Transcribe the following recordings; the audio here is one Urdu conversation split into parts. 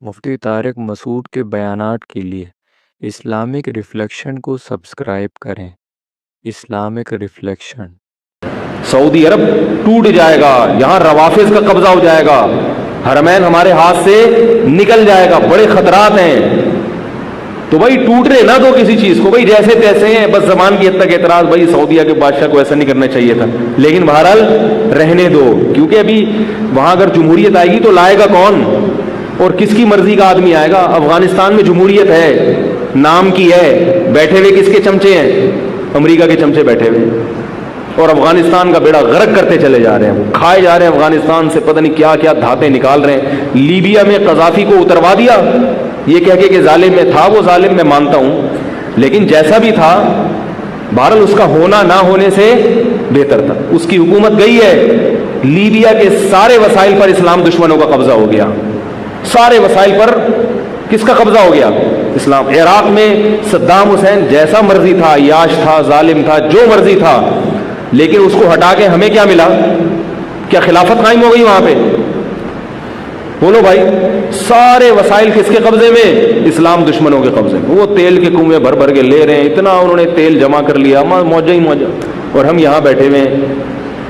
مفتی طارق مسعود کے بیانات کے لیے اسلامک ریفلیکشن کو سبسکرائب کریں۔ Islamic reflection. سعودی عرب ٹوٹ جائے گا، یہاں روافض کا قبضہ ہو جائے گا، حرمین ہمارے ہاتھ سے نکل جائے گا، بڑے خطرات ہیں۔ تو بھائی ٹوٹنے نہ دو کسی چیز کو، بھائی جیسے تیسے ہیں، بس زبان کی حد تک اعتراض، بھائی سعودیہ کے بادشاہ کو ایسا نہیں کرنا چاہیے تھا، لیکن بہرحال رہنے دو، کیونکہ ابھی وہاں اگر جمہوریت آئے گی تو لائے گا کون اور کس کی مرضی کا آدمی آئے گا؟ افغانستان میں جمہوریت ہے، نام کی ہے، بیٹھے ہوئے کس کے چمچے ہیں؟ امریکہ کے چمچے بیٹھے ہوئے، اور افغانستان کا بیڑا غرق کرتے چلے جا رہے ہیں، کھائے جا رہے ہیں، افغانستان سے پتہ نہیں کیا کیا دھاتیں نکال رہے ہیں۔ لیبیا میں قذافی کو اتروا دیا، یہ کہہ کے کہ ظالم میں تھا، وہ ظالم میں مانتا ہوں، لیکن جیسا بھی تھا بہرحال اس کا ہونا نہ ہونے سے بہتر تھا۔ اس کی حکومت گئی ہے، لیبیا کے سارے وسائل پر اسلام دشمنوں کا قبضہ ہو گیا، سارے وسائل پر کس کا قبضہ ہو گیا؟ اسلام۔ عراق میں صدام حسین جیسا مرضی تھا، عیاش تھا، ظالم تھا، جو مرضی تھا، لیکن اس کو ہٹا کے ہمیں کیا ملا؟ کیا خلافت قائم ہو گئی وہاں پہ؟ بولو بھائی، سارے وسائل کس کے قبضے میں؟ اسلام دشمنوں کے قبضے میں۔ وہ تیل کے کنویں بھر بھر کے لے رہے ہیں، اتنا انہوں نے تیل جمع کر لیا، موجہ ہی موجہ، اور ہم یہاں بیٹھے ہوئے ہیں۔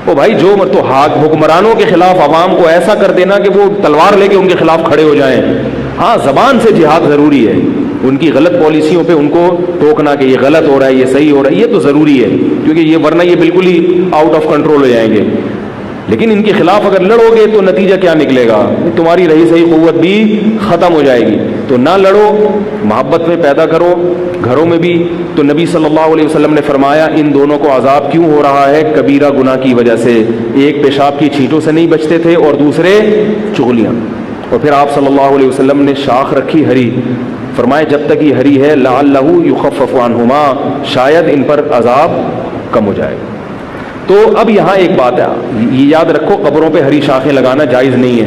او بھائی جو تو حکمرانوں کے خلاف عوام کو ایسا کر دینا کہ وہ تلوار لے کے ان کے خلاف کھڑے ہو جائیں۔ ہاں زبان سے جہاد ضروری ہے، ان کی غلط پالیسیوں پہ ان کو ٹوکنا کہ یہ غلط ہو رہا ہے، یہ صحیح ہو رہا ہے، یہ تو ضروری ہے، کیونکہ یہ ورنہ یہ بالکل ہی آؤٹ آف کنٹرول ہو جائیں گے۔ لیکن ان کے خلاف اگر لڑو گے تو نتیجہ کیا نکلے گا؟ تمہاری رہی صحیح قوت بھی ختم ہو جائے گی۔ تو نہ لڑو، محبت میں پیدا کرو گھروں میں بھی۔ تو نبی صلی اللہ علیہ وسلم نے فرمایا ان دونوں کو عذاب کیوں ہو رہا ہے؟ کبیرہ گناہ کی وجہ سے، ایک پیشاب کی چھینٹوں سے نہیں بچتے تھے اور دوسرے چغلیاں۔ اور پھر آپ صلی اللہ علیہ وسلم نے شاخ رکھی ہری، فرمایا جب تک یہ ہری ہے لعلہ یخفف عنہما، شاید ان پر عذاب کم ہو جائے گا۔ تو اب یہاں ایک بات ہے، یہ یاد رکھو، قبروں پہ ہری شاخیں لگانا جائز نہیں ہے،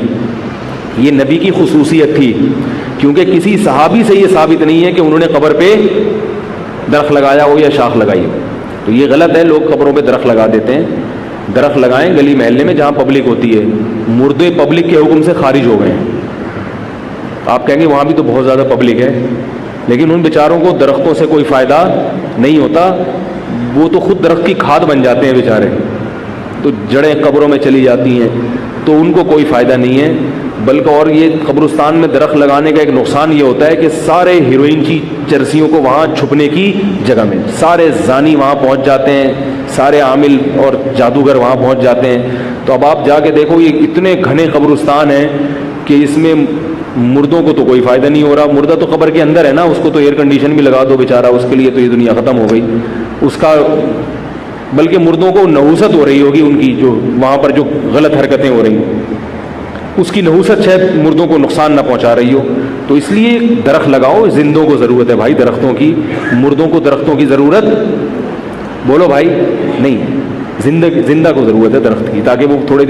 یہ نبی کی خصوصیت تھی، کیونکہ کسی صحابی سے یہ ثابت نہیں ہے کہ انہوں نے قبر پہ درخت لگایا ہو یا شاخ لگائی ہو۔ تو یہ غلط ہے، لوگ قبروں پہ درخت لگا دیتے ہیں۔ درخت لگائیں گلی محلے میں جہاں پبلک ہوتی ہے، مردے پبلک کے حکم سے خارج ہو گئے ہیں۔ آپ کہیں گے وہاں بھی تو بہت زیادہ پبلک ہے، لیکن ان بیچاروں کو درختوں سے کوئی فائدہ نہیں ہوتا، وہ تو خود درخت کی کھاد بن جاتے ہیں بیچارے، تو جڑیں قبروں میں چلی جاتی ہیں، تو ان کو کوئی فائدہ نہیں ہے۔ بلکہ اور یہ قبرستان میں درخت لگانے کا ایک نقصان یہ ہوتا ہے کہ سارے ہیروئن کی چرسیوں کو وہاں چھپنے کی جگہ میں، سارے زانی وہاں پہنچ جاتے ہیں، سارے عامل اور جادوگر وہاں پہنچ جاتے ہیں۔ تو اب آپ جا کے دیکھو یہ اتنے گھنے قبرستان ہیں کہ اس میں مردوں کو تو کوئی فائدہ نہیں ہو رہا، مردہ تو قبر کے اندر ہے نا، اس کو تو ایئر کنڈیشن بھی لگا دو بیچارہ، اس کے لیے تو یہ دنیا ختم ہو گئی اس کا، بلکہ مردوں کو نحوست ہو رہی ہوگی ان کی، جو وہاں پر جو غلط حرکتیں ہو رہی ہیں اس کی نحوست شاید مردوں کو نقصان نہ پہنچا رہی ہو۔ تو اس لیے درخت لگاؤ، زندوں کو ضرورت ہے بھائی درختوں کی، مردوں کو درختوں کی ضرورت بولو بھائی نہیں، زندہ کو ضرورت ہے درخت کی، تاکہ وہ تھوڑے